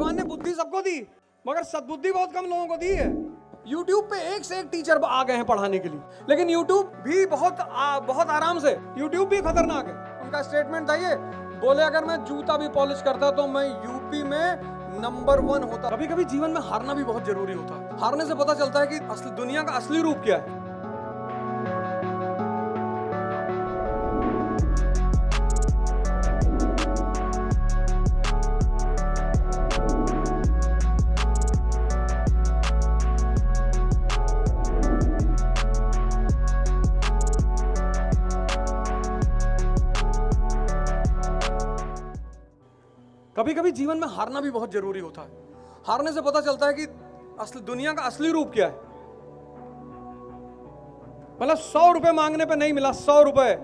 भगवान ने बुद्धि सबको दी, मगर सद्बुद्धि बहुत कम लोगों को दी है। YouTube पे एक से एक टीचर आ गए हैं पढ़ाने के लिए, लेकिन YouTube भी बहुत आराम से, YouTube भी खतरनाक है। उनका स्टेटमेंट था ये, बोले अगर मैं जूता भी पॉलिश करता तो मैं यूपी में नंबर 1 होता। कभी कभी जीवन में हारना भी बहुत जरूरी होता है। हारने से पता चलता है कि असली दुनिया का असली रूप क्या है। कभी कभी जीवन में हारना भी बहुत जरूरी होता है। हारने से पता चलता है कि असली दुनिया का असली रूप क्या है। मतलब 100 रुपए मांगने पे नहीं मिला, 100 रुपए।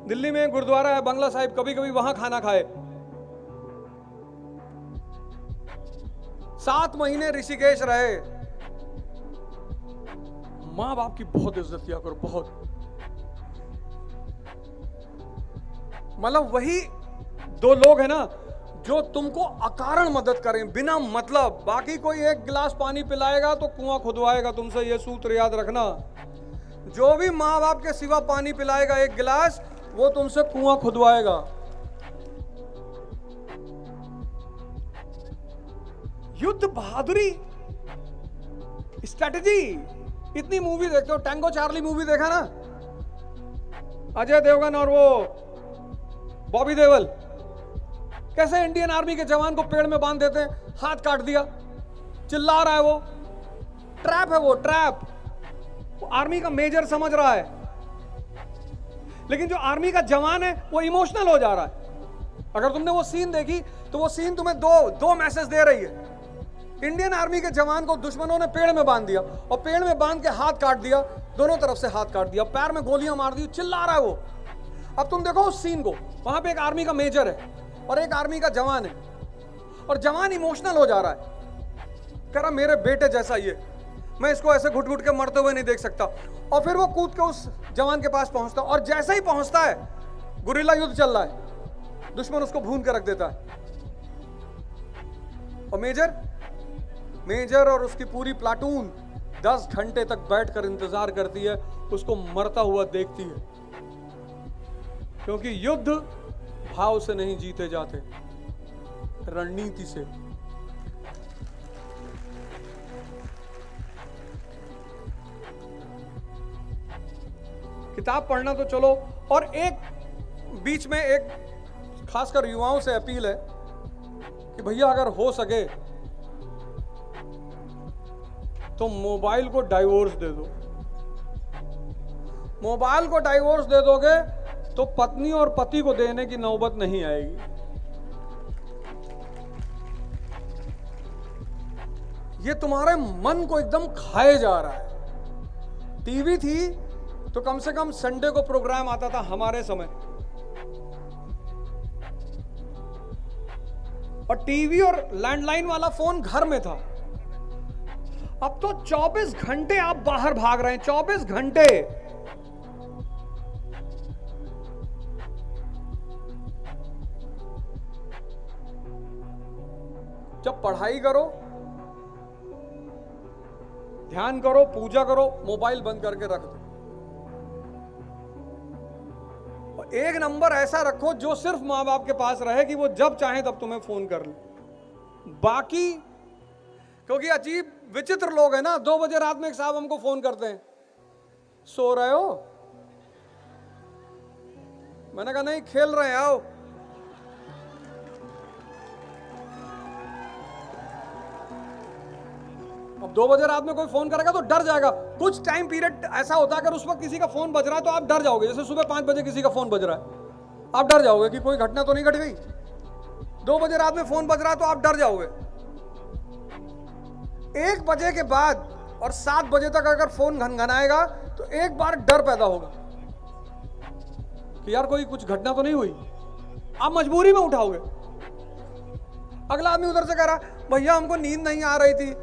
दिल्ली में गुरुद्वारा है बंगला साहिब, कभी कभी वहां खाना खाए। 7 महीने ऋषिकेश रहे। मां बाप की बहुत इज्जत किया करो, बहुत। मतलब वही 2 लोग हैं ना जो तुमको अकारण मदद करें, बिना मतलब। बाकी कोई एक गिलास पानी पिलाएगा तो कुआं खुदवाएगा तुमसे, ये सूत्र याद रखना। जो भी माँ बाप के सिवा पानी पिलाएगा एक गिलास, वो तुमसे कुआं खुदवाएगा। युद्ध, बहादुरी, स्ट्रेटजी। इतनी मूवी देखते हो, टैंगो चार्ली मूवी देखा ना, अजय देवगन और वो बॉबी देओल, कैसे इंडियन आर्मी के जवान को पेड़ में बांध देते हैं, हाथ काट दिया, चिल्ला रहा है वो। ट्रैप है वो, ट्रैप। वो आर्मी का मेजर समझ रहा है, लेकिन जो आर्मी का जवान है वो इमोशनल हो जा रहा है। अगर तुमने वो सीन देखी तो वो सीन तुम्हें दो मैसेज दे रही है। इंडियन आर्मी के जवान को दुश्मनों ने पेड़ में बांध दिया, और पेड़ में बांध के हाथ काट दिया, दोनों तरफ से हाथ काट दिया, पैर में गोलियां मार दी, चिल्ला रहा है वो। अब तुम देखो उस सीन को, वहां पे एक आर्मी का मेजर है और एक आर्मी का जवान है, और जवान इमोशनल हो जा रहा है, कह रहा मेरे बेटे जैसा ये, मैं इसको ऐसे घुट घुट के मरते हुए नहीं देख सकता। और फिर वो कूद के उस जवान के पास पहुंचता, और जैसे ही पहुंचता है, गुरिल्ला युद्ध चल रहा है, दुश्मन उसको भून के रख देता है। और मेजर और उसकी पूरी प्लाटून 10 घंटे तक बैठकर इंतजार करती है, उसको मरता हुआ देखती है। क्योंकि युद्ध भाव से नहीं जीते जाते, रणनीति से। किताब पढ़ना तो चलो, और एक बीच में एक खासकर युवाओं से अपील है कि भैया अगर हो सके तो मोबाइल को डाइवोर्स दे दो। मोबाइल को डाइवोर्स दे दोगे तो पत्नी और पति को देने की नौबत नहीं आएगी। ये तुम्हारे मन को एकदम खाए जा रहा है। टीवी थी तो कम से कम संडे को प्रोग्राम आता था हमारे समय, और टीवी और लैंडलाइन वाला फोन घर में था। अब तो 24 घंटे आप बाहर भाग रहे हैं, 24 घंटे। जब पढ़ाई करो, ध्यान करो, पूजा करो, मोबाइल बंद करके रख दो। और एक नंबर ऐसा रखो जो सिर्फ मां बाप के पास रहे, कि वो जब चाहे तब तुम्हें फोन कर ले। बाकी, क्योंकि अजीब विचित्र लोग हैं ना, 2 बजे रात में एक साहब हमको फोन करते हैं, सो रहे हो? मैंने कहा नहीं, खेल रहे हैं, आओ। अब 2 बजे रात में कोई फोन करेगा तो डर जाएगा। कुछ टाइम पीरियड ऐसा होता है, अगर उस वक्त किसी का फोन बज रहा है तो आप डर जाओगे। जैसे सुबह 5 बजे किसी का फोन बज रहा है, आप डर जाओगे कि कोई घटना तो नहीं घट गई। 2 बजे रात में फोन बज रहा है तो आप डर जाओगे। 1 बजे के बाद और 7 बजे तक अगर फोन घनघनाएगा तो एक बार डर पैदा होगा कि यार कोई कुछ घटना तो नहीं हुई। आप मजबूरी में उठाओगे। अगला आदमी उधर से कह रहा, भैया हमको नींद नहीं आ रही थी।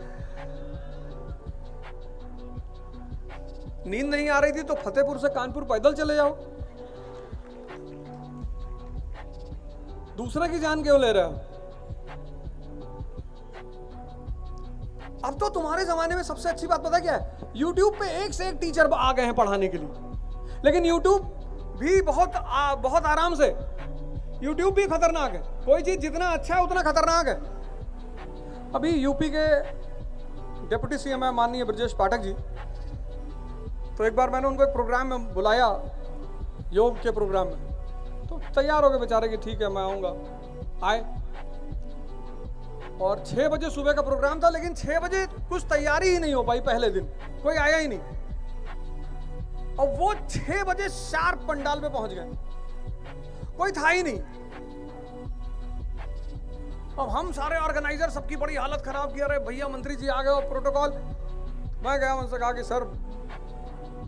नींद नहीं आ रही थी तो फतेहपुर से कानपुर पैदल चले जाओ। दूसरे की जान क्यों ले रहे हो? अब तो तुम्हारे जमाने में सबसे अच्छी बात पता क्या है? YouTube पे एक से एक टीचर आ गए हैं पढ़ाने के लिए, लेकिन YouTube भी बहुत आराम से। YouTube भी खतरनाक है, कोई चीज जितना अच्छा है उतना खतरनाक है। अभी यूपी के डिप्टी सीएम है माननीय ब्रजेश पाठक जी, तो एक बार मैंने उनको एक प्रोग्राम में बुलाया, योग के प्रोग्राम में, तो तैयार हो गए बेचारे कि ठीक है मैं आऊँगा। आए और 6 बजे सुबह का प्रोग्राम था, लेकिन 6 बजे कुछ तैयारी ही नहीं हो पाई, पहले दिन कोई आया ही नहीं, और वो 6 बजे शार्प पंडाल पे पहुंच गए, कोई था ही नहीं। अब हम सारे ऑर्गेनाइजर, सबकी बड़ी हालत खराब की, अरे भैया मंत्री जी आ गए और प्रोटोकॉल। मैं गया, उनसे कहा कि सर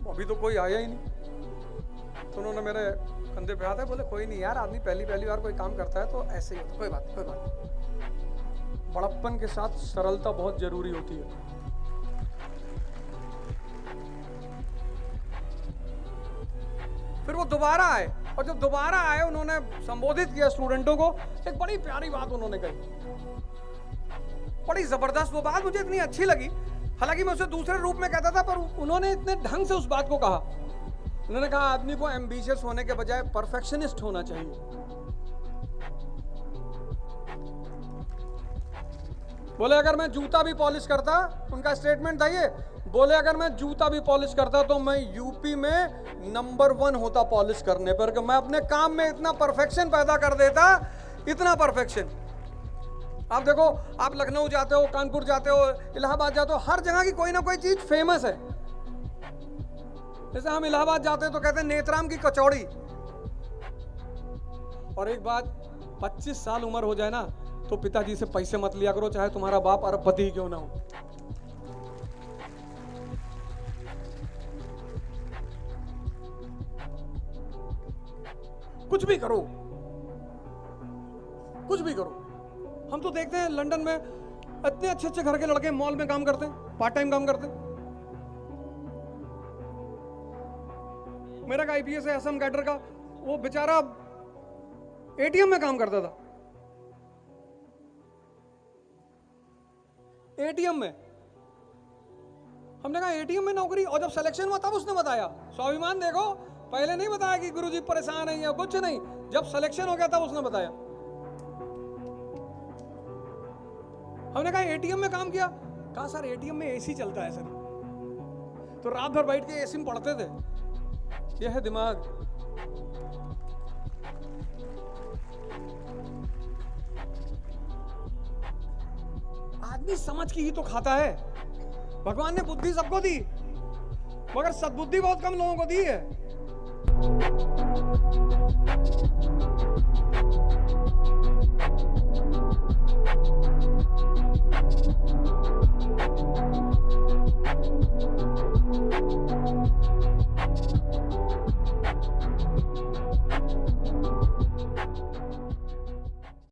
अभी तो कोई आया ही नहीं। तो उन्होंने मेरे कंधे पे हाथ है, बोले कोई नहीं यार, आदमी पहली बार कोई काम करता है तो ऐसे ही होता, कोई बात नहीं। बड़प्पन के साथ सरलता बहुत जरूरी होती है। फिर वो दोबारा आए, और जब दोबारा आए उन्होंने संबोधित किया स्टूडेंटों को, एक बड़ी प्यारी बात उन्होंने कही, बड़ी जबरदस्त वो बात मुझे इतनी अच्छी लगी। हालांकि मैं उसे दूसरे रूप में कहता था, पर उन्होंने इतने ढंग से उस बात को कहा। उन्होंने कहा आदमी को एम्बिशियस होने के बजाय परफेक्शनिस्ट होना चाहिए। बोले अगर मैं जूता भी पॉलिश करता, उनका स्टेटमेंट था ये, बोले अगर मैं जूता भी पॉलिश करता तो मैं यूपी में नंबर 1 होता पॉलिश करने पर, कि मैं अपने काम में इतना परफेक्शन पैदा कर देता, इतना परफेक्शन। आप देखो, आप लखनऊ जाते हो, कानपुर जाते हो, इलाहाबाद जाते हो, हर जगह की कोई ना कोई चीज फेमस है। जैसे हम इलाहाबाद जाते हैं तो कहते हैं नेत्राम की कचौड़ी। और एक बात, 25 साल उम्र हो जाए ना तो पिताजी से पैसे मत लिया करो, चाहे तुम्हारा बाप अरबपति ही क्यों ना हो। कुछ भी करो, कुछ भी करो। हम तो देखते हैं लंदन में इतने अच्छे अच्छे घर के लड़के मॉल में काम करते हैं, पार्ट टाइम काम करते हैं। मेरा का आईपीएस है असम कैडर का, वो बेचारा एटीएम में काम करता था, एटीएम में। हमने कहा एटीएम में नौकरी, और जब सिलेक्शन हुआ तब उसने बताया। स्वाभिमान देखो, पहले नहीं बताया कि गुरुजी परेशान है या कुछ नहीं, जब सिलेक्शन हो गया तब उसने बताया। हमने कहा एटीएम में काम किया, कहा सर एटीएम में एसी चलता है सर, तो रात भर बैठ के एसी में पढ़ते थे। यह है दिमाग। आदमी समझ की ही तो खाता है। भगवान ने बुद्धि सबको दी, मगर सद्बुद्धि बहुत कम लोगों को दी है।